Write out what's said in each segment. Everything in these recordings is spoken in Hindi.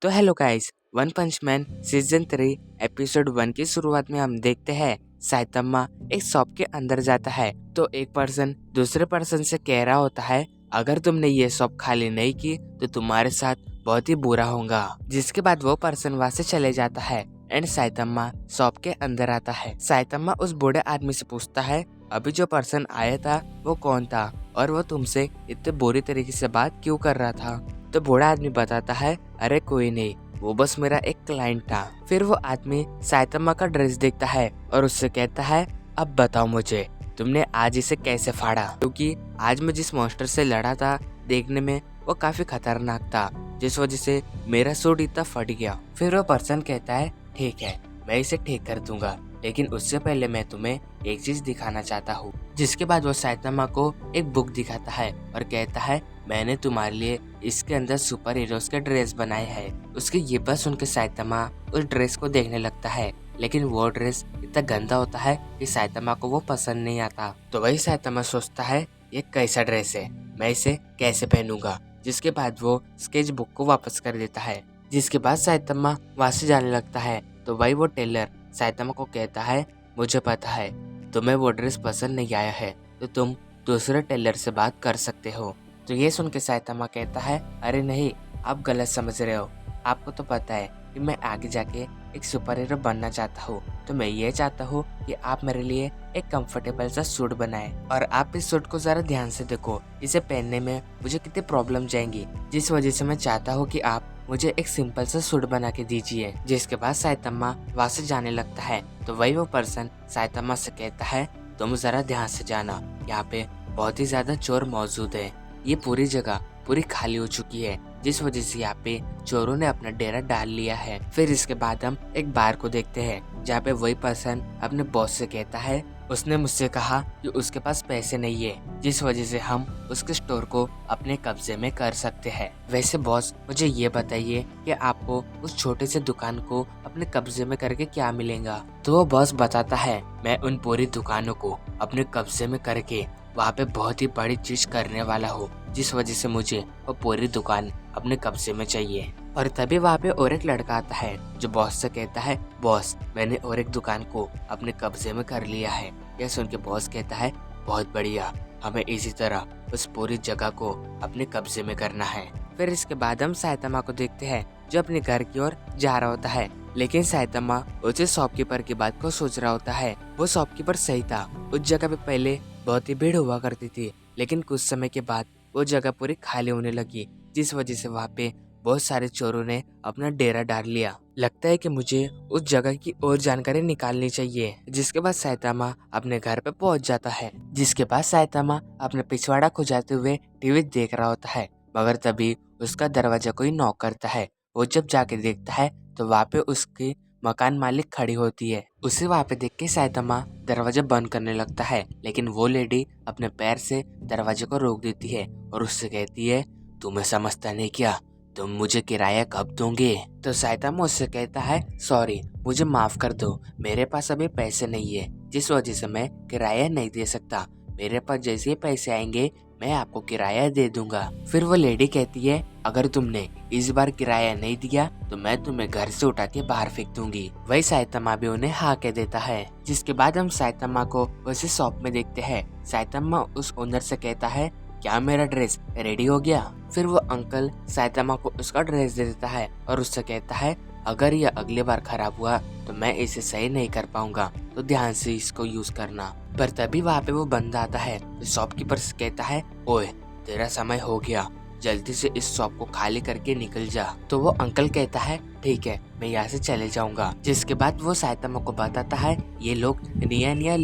तो हेलो गाइस, वन पंच मैन सीजन 3 एपिसोड 1 की शुरुआत में हम देखते हैं साइतम्मा एक शॉप के अंदर जाता है तो एक पर्सन दूसरे पर्सन से कह रहा होता है, अगर तुमने ये शॉप खाली नहीं की तो तुम्हारे साथ बहुत ही बुरा होगा। जिसके बाद वो पर्सन वहाँ से चले जाता है एंड साइतम्मा शॉप के अंदर आता है। साइतम्मा उस बूढ़े आदमी से पूछता है, अभी जो पर्सन आया था वो कौन था और वो तुमसे इतने बुरी तरीके से बात क्यों कर रहा था। तो बूढ़ा आदमी बताता है, अरे कोई नहीं, वो बस मेरा एक क्लाइंट था। फिर वो आदमी साइतम्मा का ड्रेस देखता है और उससे कहता है, अब बताओ मुझे तुमने आज इसे कैसे फाड़ा, क्योंकि आज मैं जिस मॉन्स्टर से लड़ा था देखने में वो काफी खतरनाक था, जिस वजह से मेरा सूट इतना फट गया। फिर वो पर्सन कहता है, ठीक है मैं इसे ठीक कर दूंगा, लेकिन उससे पहले मैं तुम्हें एक चीज दिखाना चाहता हूँ। जिसके बाद वो साइतम्मा को एक बुक दिखाता है और कहता है, मैंने तुम्हारे लिए इसके अंदर सुपर हीरोज के ड्रेस बनाए हैं। उसके ये बात सुन के साइतम्मा उस ड्रेस को देखने लगता है, लेकिन वो ड्रेस इतना गंदा होता है कि साइतम्मा को वो पसंद नहीं आता। तो वही साइतम्मा सोचता है, ये कैसा ड्रेस है, मैं इसे कैसे पहनूंगा। जिसके बाद वो स्केच बुक को वापस कर देता है। जिसके बाद साइतम्मा वहाँ से जाने लगता है तो वही वो टेलर साइतम्मा को कहता है, मुझे पता है तुम्हें वो ड्रेस पसंद नहीं आया है, तो तुम दूसरे टेलर से बात कर सकते हो। तो ये सुन के साइतम्मा कहता है, अरे नहीं, आप गलत समझ रहे हो। आपको तो पता है कि मैं आगे जाके एक सुपर हीरो बनना चाहता हूँ, तो मैं ये चाहता हूँ कि आप मेरे लिए एक कंफर्टेबल सा सूट बनाएं। और आप इस सूट को जरा ध्यान से देखो, इसे पहनने में मुझे कितनी प्रॉब्लम जाएंगी, जिस वजह से मैं चाहता हूँ कि आप मुझे एक सिंपल सा सूट बना के दीजिए। जिसके बाद साइतम्मा वहाँ से जाने लगता है तो वही वो पर्सन साइतम्मा से कहता है, तुम जरा ध्यान से जाना, यहाँ पे बहुत ही ज्यादा चोर मौजूद है। ये पूरी जगह पूरी खाली हो चुकी है, जिस वजह से यहाँ पे चोरों ने अपना डेरा डाल लिया है। फिर इसके बाद हम एक बार को देखते हैं जहाँ पे वही पर्सन अपने बॉस से कहता है, उसने मुझसे कहा कि उसके पास पैसे नहीं है, जिस वजह से हम उसके स्टोर को अपने कब्जे में कर सकते हैं। वैसे बॉस, मुझे ये बताइए कि आपको उस छोटे से दुकान को अपने कब्जे में करके क्या मिलेगा। तो वो बॉस बताता है, मैं उन पूरी दुकानों को अपने कब्जे में करके वहाँ पे बहुत ही बड़ी चीज करने वाला हूँ, जिस वजह से मुझे वो पूरी दुकान अपने कब्जे में चाहिए। और तभी वहाँ पे और एक लड़का आता है जो बॉस से कहता है, बॉस मैंने और एक दुकान को अपने कब्जे में कर लिया है। यह सुन के बॉस कहता है, बहुत बढ़िया, हमें इसी तरह उस पूरी जगह को अपने कब्जे में करना है। फिर इसके बाद हम साइतम्मा को देखते हैं जो अपने घर की ओर जा रहा होता है, लेकिन साइतम्मा उसे शॉपकीपर की बात को सोच रहा होता है। वो शॉपकीपर सही था, उस जगह पे पहले बहुत ही भीड़ हुआ करती थी, लेकिन कुछ समय के बाद वो जगह पूरी खाली होने लगी, जिस वजह से वहाँ पे बहुत सारे चोरों ने अपना डेरा डाल लिया। लगता है कि मुझे उस जगह की और जानकारी निकालनी चाहिए। जिसके बाद साइतम्मा अपने घर पे पहुंच जाता है। जिसके बाद साइतम्मा अपने पिछवाड़ा खुजाते हुए टीवी देख रहा होता है, मगर तभी उसका दरवाजा कोई नॉक करता है। वो जब जाके देखता है तो वहाँ पे उसकी मकान मालिक खड़ी होती है। उसे वहाँ पे देख के साइतम्मा दरवाजा बंद करने लगता है, लेकिन वो लेडी अपने पैर से दरवाजे को रोक देती है और उससे कहती है, तुम्हें समझता नहीं क्या, तुम मुझे किराया कब दोगे। तो साइतम्मा उससे कहता है, सॉरी मुझे माफ कर दो, मेरे पास अभी पैसे नहीं है, जिस वजह से मैं किराया नहीं दे सकता। मेरे पास जैसे ही पैसे आएंगे मैं आपको किराया दे दूंगा। फिर वो लेडी कहती है, अगर तुमने इस बार किराया नहीं दिया तो मैं तुम्हें घर से उठा के बाहर फेंक दूंगी। वही साइतम्मा भी उन्हें हाँ कह देता है। जिसके बाद हम साइतम्मा को उसी शॉप में देखते हैं। साइतम्मा उस ओनर से कहता है, क्या मेरा ड्रेस रेडी हो गया। फिर वो अंकल साइतम्मा को उसका ड्रेस दे देता है और उससे कहता है, अगर यह अगली बार खराब हुआ तो मैं इसे सही नहीं कर पाऊंगा, तो ध्यान से इसको यूज करना। पर तभी वहाँ पे वो बंदा आता है तो शॉपकीपर से कहता है, ओए तेरा समय हो गया, जल्दी से इस शॉप को खाली करके निकल जा। तो वो अंकल कहता है, ठीक है मैं यहाँ से चले जाऊंगा। जिसके बाद वो साइतम्मा को बताता है, ये लोग निया निया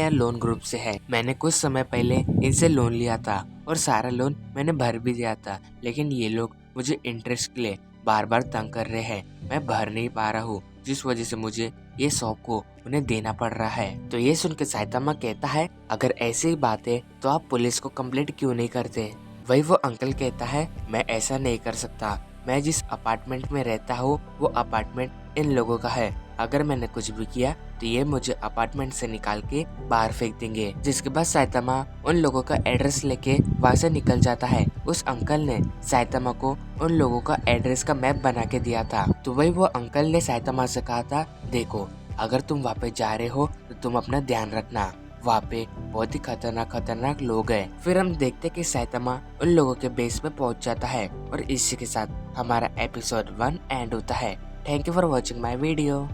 लोन ग्रुप से है। मैंने कुछ समय पहले इनसे लोन लिया था और सारा लोन मैंने भर भी दिया था, लेकिन ये लोग मुझे इंटरेस्ट के लिए बार बार तंग कर रहे हैं, मैं भर नहीं पा रहा हूँ, जिस वजह से मुझे ये शॉप को उन्हें देना पड़ रहा है। तो ये सुन के साइतम्मा कहता है, अगर ऐसी ही बात है तो आप पुलिस को कंप्लेंट क्यों नहीं करते। वही वो अंकल कहता है, मैं ऐसा नहीं कर सकता, मैं जिस अपार्टमेंट में रहता हूँ वो अपार्टमेंट इन लोगों का है, अगर मैंने कुछ भी किया तो ये मुझे अपार्टमेंट से निकाल के बाहर फेंक देंगे। जिसके बाद साइतामा उन लोगों का एड्रेस लेके वहाँ से निकल जाता है। उस अंकल ने साइतामा को उन लोगों का एड्रेस का मैप बना के दिया था। तो वही वो अंकल ने साइतामा से कहा था, देखो अगर तुम वहाँ पे जा रहे हो तो तुम अपना ध्यान रखना, वहाँ पे बहुत ही खतरनाक लोग हैं। फिर हम देखते कि साइतामा उन लोगों के बेस पे पहुंच जाता है और इसी के साथ हमारा एपिसोड 1 एंड होता है। Thank you for watching my video.